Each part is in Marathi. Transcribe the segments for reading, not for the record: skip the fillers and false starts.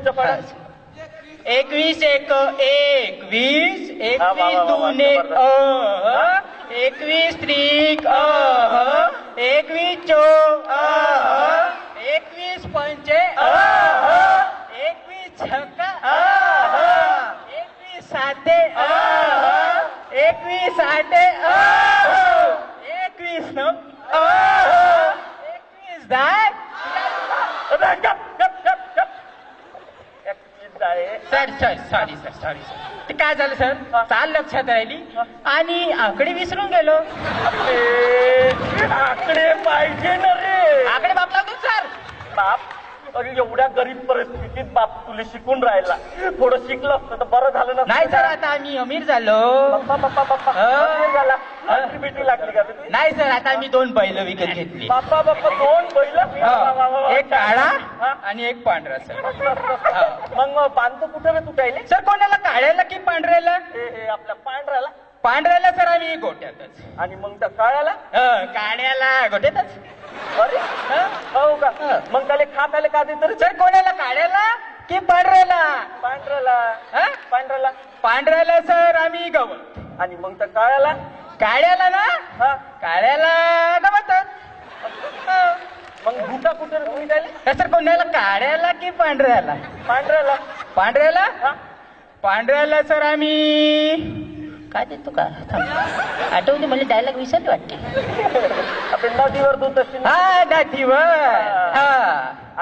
जबरदस्त. 21 एक 21 21 दुने 21 त्रिक 21 चौक 21 पंचे 21 छक्का 21 साते 21 आठे 21 नऊ 21 दहा. सॉरी सर ते काय झालं सर चाल लक्षात राहिली आणि आकडे विसरून गेलो. आकडे पाहिजे ना रे. आकडे बाप लागतो सर. बाप अरे एवढ्या गरीब परिस्थितीत बाप तुला शिकून राहिला. थोडं शिकलं असतं तर बरं झालं ना. नाही सर आता आम्ही अमीर झालो. बाप्पा झाला. बेटी लागली का तुझी? नाही सर आता आम्ही 2 बैल विकत घेतली. बाप्पा 2 बैल. एक काळा आणि एक पांढरा सर. मग बांधतो कुठे रे तू कायले? सर कोणाला काळ्याला की पांढऱ्याला? आपल्या पांढऱ्याला. पांढऱ्याला सर आम्ही गोट्यातच. आणि मग त्या काळ्याला? काळ्याला गोट्यातच. अरे हो का? मग त्याला खा प्यायला का देत? सर कोणाला काळ्याला की पांढऱ्याला? पांढऱ्याला. पांढऱ्याला सर आम्ही गवत. आणि मग त्या काळ्याला? काळ्याला ना काळ्याला गवतच. मग गुटा कुठे तुम्ही द्यायला? सर कोणाला काळ्याला की पांढऱ्याला? पांढऱ्याला. पांढऱ्याला सर आम्ही काय देतो का आठवते मला डायलॉग विसरले वाटते. आपण नदीवर दूध असते. हा नदीवर.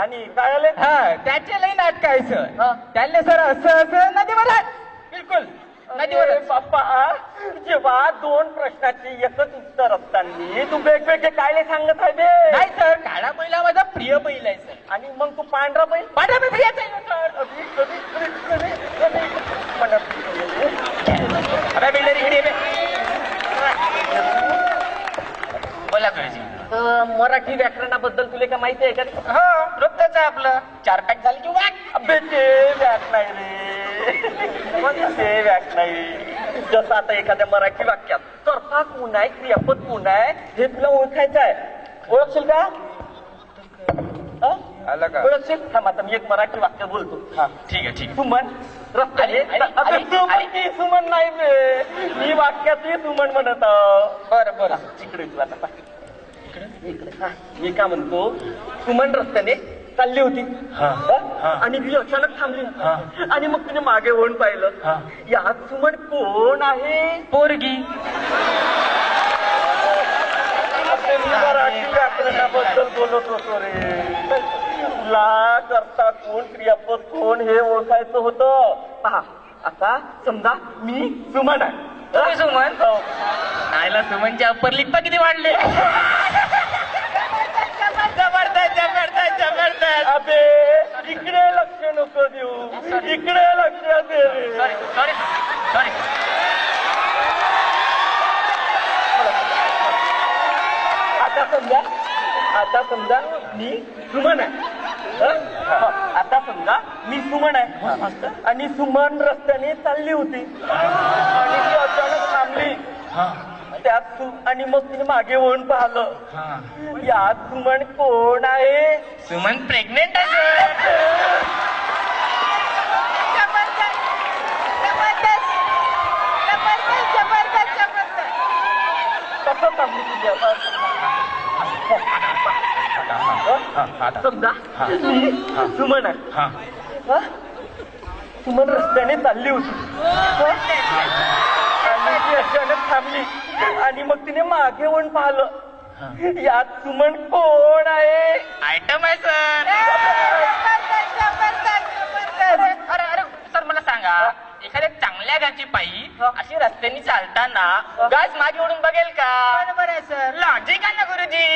आणि काळ्याले? त्याचे लई नाटक आहे सर. त्याले सर असं नदीवर बिलकुल नदीवर. बाप्पा जेव्हा 2 प्रश्नाची एकच उत्तर असताना तू वेगवेगळे कायले सांगत आहे बे? नाही सर काळा बैला माझा प्रिय बैल आहे सर. आणि मग तू पांढरा बैल? पांढरा बैल प्रियच आहे सर. बोला गुरुजी. मराठी व्याकरणाबद्दल तुला काय माहिती आहे का? हो रोजच आपलं 4 पॅक झाले की वाक. अबे ते व्याक नाही रे. ते व्याक नाही. जसं आता एखाद्या मराठी वाक्यात कर्ता कोण आहे क्रियापद कोण आहे हे तुला ओळखायचं आहे. ओळखशील का? ओळखशील? थांब आता मी एक मराठी वाक्य बोलतो. ठीक आहे. सुमन रस्त्याने. सुमन नाही मी वाक्यातही सुमन म्हणत. बरं इकडे तू आता इकडे. मी काय म्हणतो सुमन रस्त्याने चालली होती आणि ती अचानक थांबली आणि मग तिने मागे होऊन पाहिलं. यात सुमन कोण आहे? पोरगी. मराठी व्याकरणाबद्दल बोलत होतो रे. तुला करता कोण क्रियापद कोण हे ओळखायचं होतं. पहा आता समजा मी सुमन आहे. सुमन आयला सुमनच्या अप्पर लिप्पा किती वाढले. जबरदस्त. अबे इकडे लक्ष नको देऊ. इकडे लक्ष दे रे. सॉरी. आता समजा मी सुमन आहे. आता समजा मी सुमन आहे आणि सुमन रस्त्याने चालली होती आणि ती अचानक थांबली. त्यात आणि मग तिने मागे वळून पाहिलं. यात सुमन कोण आहे? सुमन प्रेग्नेंट आहे. कसं थांबली तुझ्या? समजा सुमन आहे. सुमन रस्त्याने चालली होती आणि ती अचानक थांबली आणि मग तिने मागे वळून पाहिलं. यात सुमन कोण आहे? आयटम आहे सर. अरे सर मला सांगा एखाद्या चांगल्या गाची पायी अशी रस्त्याने चालताना गाच मागे ओढून बघेल का? बरोबर आहे सर. लॉजिक आहे ना गुरुजी.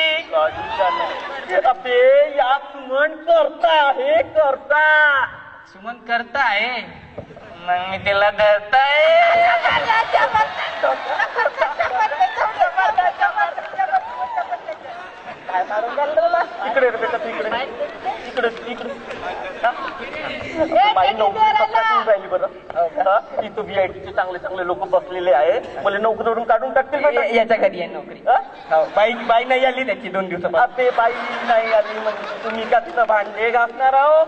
अबे या सुमन करता आहे. सुमन करता आहे मग मी तिला धरताय. इकडे बेटा इकडे इकडे माझी नोकरी पत्त्यातून राहिली बरं. इथं VITचे चांगले चांगले लोक बसलेले आहे. मला नोकरीवरून काढून टाकतील बरं. याच्या घरी आहे नोकरी. बाई नाही आली त्याची 2 दिवसापासून. ते बाई नाही आली म्हणजे तुम्ही का तिथं भांडे घासणार आहो?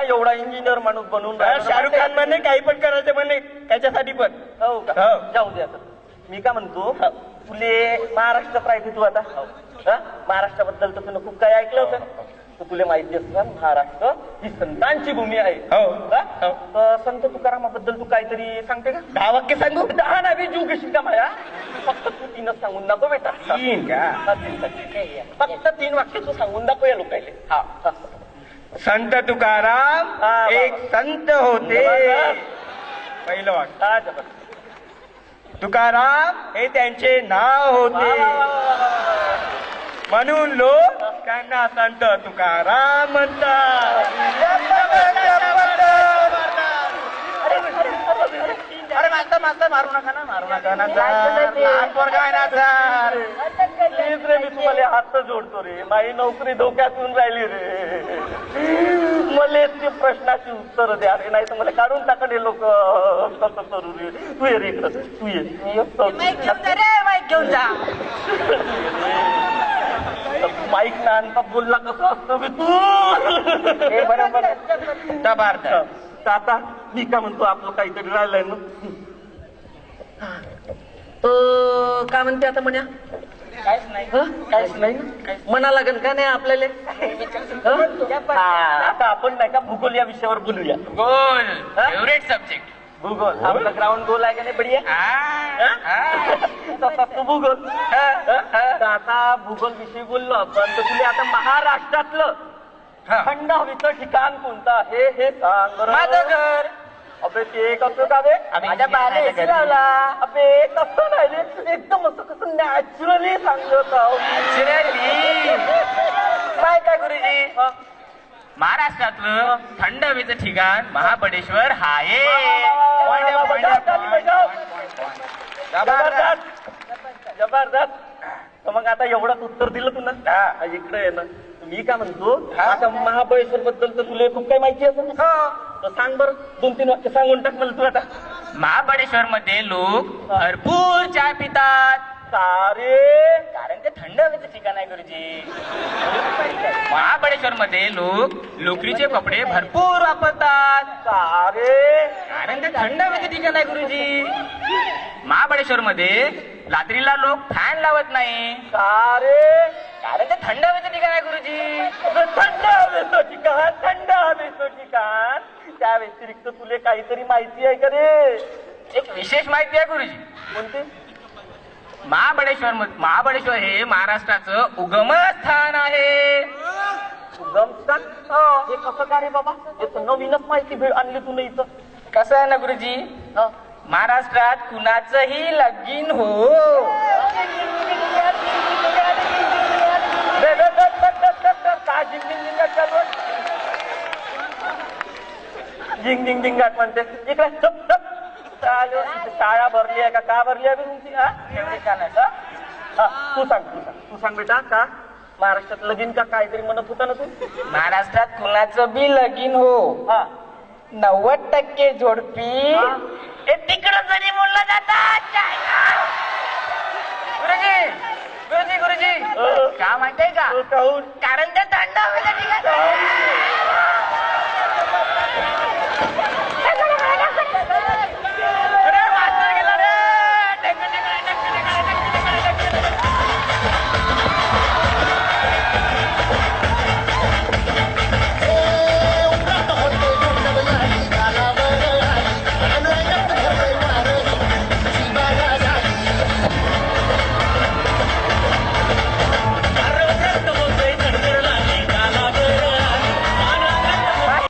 एवढा इंजिनियर माणूस बनून शाहरुख खान म्हणे काही पण करायचं म्हणे त्याच्यासाठी पण. हो का? जाऊ दे आता. मी का म्हणतो तुले महाराष्ट्रात राहते तू आता. महाराष्ट्राबद्दल तर तुला खूप काही ऐकलं होतं. तर तुला माहिती असतं महाराष्ट्र ही संतांची भूमी आहे. तर संत तुकारामाबद्दल तू काहीतरी सांगते का? 10 वाक्य सांगू? 10 नाही जीव घेशील का माया? फक्त तू 3च सांगून दाखव बेटा. 3 का? फक्त 3 वाक्य तू सांगून दाखव या लोकायले. संत तुकाराम एक संत होते. पहिलं वाक्य. तुकाराम हे त्यांचे नाव होते म्हणून लोक त्यांना संत तुकाराम म्हणतात. अरे मास्तर मारू नका ना लहान पोरगा आहे ना सर. प्लीज रे मी तुम्हाला हात जोडतो रे. माझी नोकरी धोक्यातून राहिली रे. मला ते प्रश्नाची उत्तर द्या रे नाही तर मला काढून टाकण हे लोक. कसं करू रे? तू ये रे इकडं. तू ये माईक घेऊन जा. माईक ना आणता बोलला कसं असतं मी तू. बरोबर. आता मी का म्हणतो आपलं काहीतरी राहिलंय ना. काय म्हणते आता म्हण्या? काहीच नाही ना. म्हणा लागेल का नाही आपल्याला? आता आपण नाही का भूगोल या विषयावर बोलूया. गोल फेवरेट सब्जेक्ट. भूगोल आपला ग्राउंड गोल आहे का नाही बढिया? तसा तू भूगोल. आता भूगोल विषयी बोललो आपण तर तुला आता महाराष्ट्रातलं थंड हवेचं ठिकाण कोणतं आहे हे सांग बरं. माझं घर. अबे ते कसं का बे? माझ्या बाले लावला. अबे कसं नाही रे. एकदम असं कसं नॅचरली सांगत आहो. काय काय गुरुजी? महाराष्ट्रातलं थंड हवेचं ठिकाण महाबळेश्वर आहे. जबरदस्त. मग आता एवढंच उत्तर दिलं तू ना. इकडे आहे ना. मी काय म्हणतो आता महाबळेश्वर बद्दल तर तुला खूप काही माहिती असेल ना. तर सांग बरं 2-3 वाक्य सांगून टाक मला तू आता. महाबळेश्वर मध्ये लोक भरपूर चहा पितात. सारे कारण ते थंड हवेचं ठिकाण आहे गुरुजी. महाबळेश्वर मध्ये लोक लोकरीचे कपडे भरपूर वापरतात. सारे कारण ते थंड हवेचं ठिकाण आहे गुरुजी. महाबळेश्वर मध्ये रात्रीला लोक फॅन लावत नाही. सारे कारण ते थंड हवेचं ठिकाण आहे गुरुजी. थंड हवेचं ठिकाण. थंड हवेचं ठिकाण. त्या व्यतिरिक्त तुला काहीतरी माहिती आहे का रे? एक विशेष माहिती आहे गुरुजी. कोणती? महाबळेश्वर हे महाराष्ट्राचं उगमस्थान आहे. उगमस्थान? हे कसं का रे बाबा? हे तर नवीनच माहिती आणली तू इथं. कसं आहे ना गुरुजी महाराष्ट्रात कुणाचंही लगीन हो. काय झिंग झिंग झिंगाट म्हणते. इकडे शाळा भरली आहे का भरली आहे तुमची? तू सांग बेटा. का महाराष्ट्रात लगीन का काहीतरी म्हणत होता ना तू? महाराष्ट्रात कुणाचं बी लगीन हो. 90% जोडपी तिकडं जरी बोललं जातात. गुरुजी का माहितीये का? कारण ते थंड हवेचं ठिकाण.